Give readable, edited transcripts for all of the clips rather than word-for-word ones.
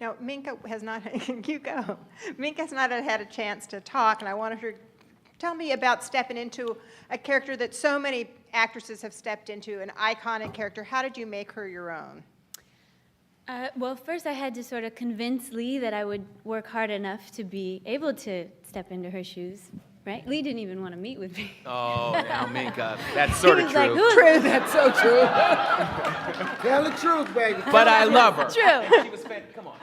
Now, Minka has not, you go. Minka has not had a chance to talk, and I wanted her to tell me about stepping into a character that so many actresses have stepped into, an iconic character. How did you make her your own? Well, first I had to sort of convince Lee that I would work hard enough to be able to step into her shoes, right? Lee didn't even want to meet with me. Oh, now Minka, that's sort of was true. like, "Who's True, that's so true. Tell the truth, baby. But I love her. True. She was come on.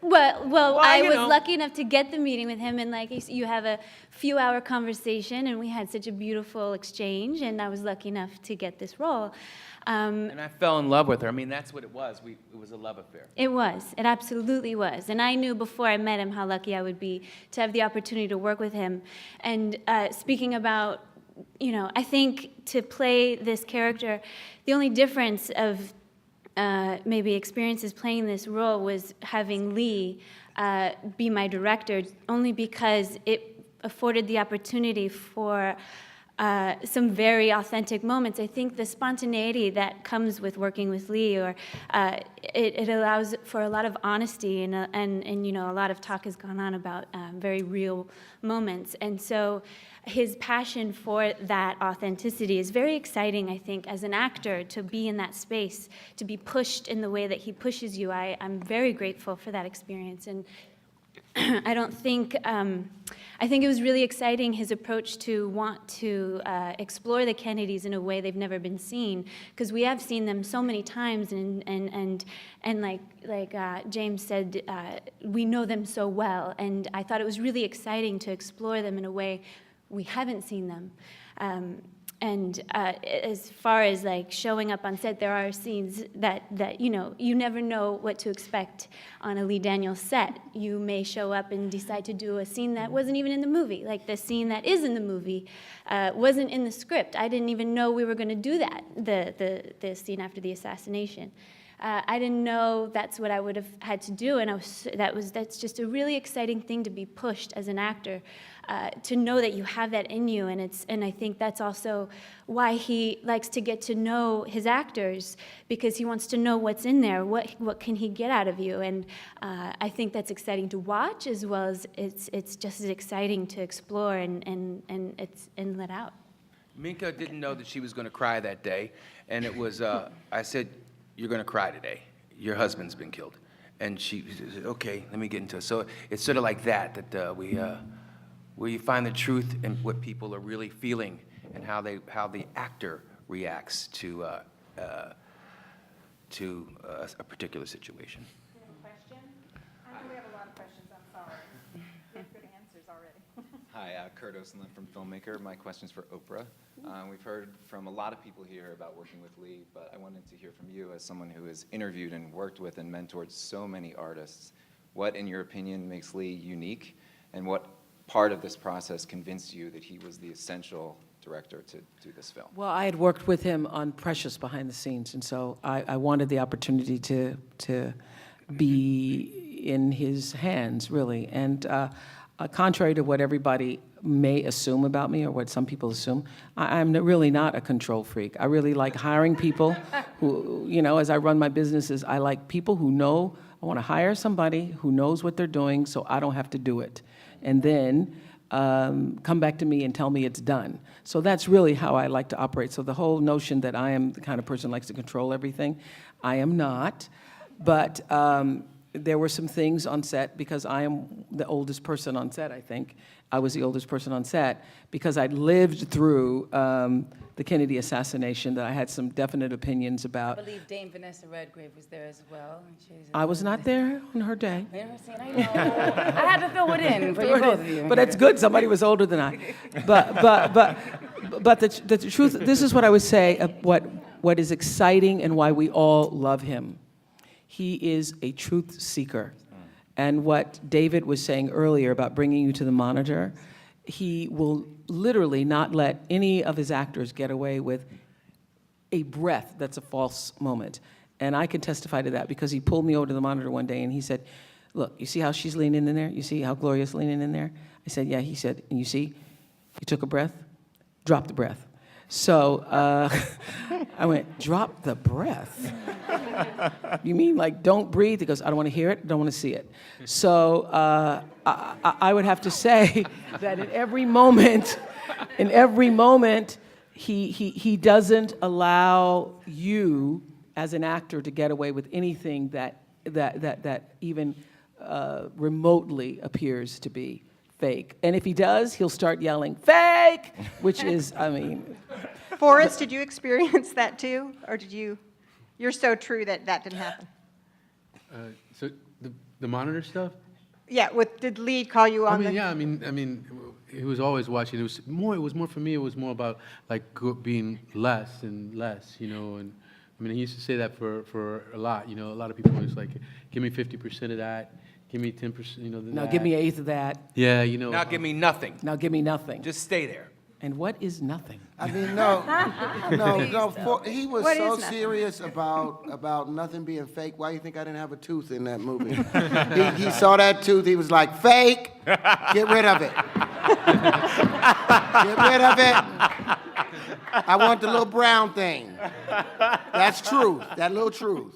Well, I was know. lucky enough to get the meeting with him, and like you have a few-hour conversation, and we had such a beautiful exchange, and I was lucky enough to get this role. And I fell in love with her. I mean, that's what it was. It was a love affair. It was. It absolutely was. And I knew before I met him how lucky I would be to have the opportunity to work with him. And speaking about, I think to play this character, the only difference of maybe experiences playing this role was having Lee be my director, only because it afforded the opportunity for some very authentic moments. I think the spontaneity that comes with working with Lee, or it allows for a lot of honesty, and a lot of talk has gone on about very real moments. And so his passion for that authenticity is very exciting, I think, as an actor, to be in that space, to be pushed in the way that he pushes you. I'm very grateful for that experience. And I think it was really exciting, his approach to want to explore the Kennedys in a way they've never been seen, because we have seen them so many times, and like James said, we know them so well, and I thought it was really exciting to explore them in a way we haven't seen them. And as far as like showing up on set, there are scenes that you never know what to expect on a Lee Daniels set. You may show up and decide to do a scene that wasn't even in the movie. Like the scene that is in the movie wasn't in the script. I didn't even know we were going to do that, the scene after the assassination. I didn't know that's what I would have had to do, and that's just a really exciting thing to be pushed as an actor, to know that you have that in you, and I think that's also why he likes to get to know his actors, because he wants to know what's in there, what can he get out of you, and I think that's exciting to watch, as well as it's just as exciting to explore and let out. Minka didn't know that she was going to cry that day, and it was, I said, "You're going to cry today. Your husband's been killed." And she said, "Okay, let me get into it." So it's sort of like that where you find the truth in what people are really feeling, and how the actor reacts to a particular situation. Do you have a question? I know we have a lot of questions, I'm sorry. We have good answers already. Hi, Kurt Osenlund from Filmmaker. My question's for Oprah. We've heard from a lot of people here about working with Lee, but I wanted to hear from you as someone who has interviewed and worked with and mentored so many artists. What, in your opinion, makes Lee unique, and what part of this process convinced you that he was the essential director to do this film? Well, I had worked with him on Precious behind the scenes, and so I wanted the opportunity to be in his hands, really. And contrary to what everybody may assume about me, or what some people assume, I'm really not a control freak. I really like hiring people who, as I run my businesses, I like people who know. I want to hire somebody who knows what they're doing, so I don't have to do it, and then come back to me and tell me it's done. So that's really how I like to operate. So the whole notion that I am the kind of person who likes to control everything, I am not. But there were some things on set, because I am the oldest person on set, I think. I was the oldest person on set, because I'd lived through the Kennedy assassination, that I had some definite opinions about. I believe Dame Vanessa Redgrave was there as well. I was not there on her day. I know. I had to throw it in for you both of you. But that's good, somebody was older than I. But the truth, this is what I would say, what is exciting and why we all love him. He is a truth seeker. And what David was saying earlier about bringing you to the monitor, he will literally not let any of his actors get away with a breath that's a false moment. And I can testify to that, because he pulled me over to the monitor one day and he said, "Look, you see how she's leaning in there? You see how Gloria's leaning in there?" I said, "Yeah." He said, "And you see, you took a breath, drop the breath." So I went, drop the breath. You mean like don't breathe? He goes, I don't want to hear it, don't want to see it. So I would have to say that in every moment, he doesn't allow you as an actor to get away with anything that even remotely appears to be fake. And if he does, he'll start yelling, fake, which is, I mean. Forrest, did you experience that too? Or you're so true that didn't happen? So the monitor stuff? Yeah, did Lee call you on the? I mean, he was always watching. It was more for me. It was more about like being less and less, And I mean, he used to say that for a lot. A lot of people was like, give me 50% of that, give me 10%. Now give me an eighth of that. Yeah, Now give me nothing. Now give me nothing. Just stay there. And what is nothing? I mean, he was What so is nothing? serious about nothing being fake. Why do you think I didn't have a tooth in that movie? he saw that tooth, he was like, fake, get rid of it. Get rid of it. I want the little brown thing. That's truth, that little truth.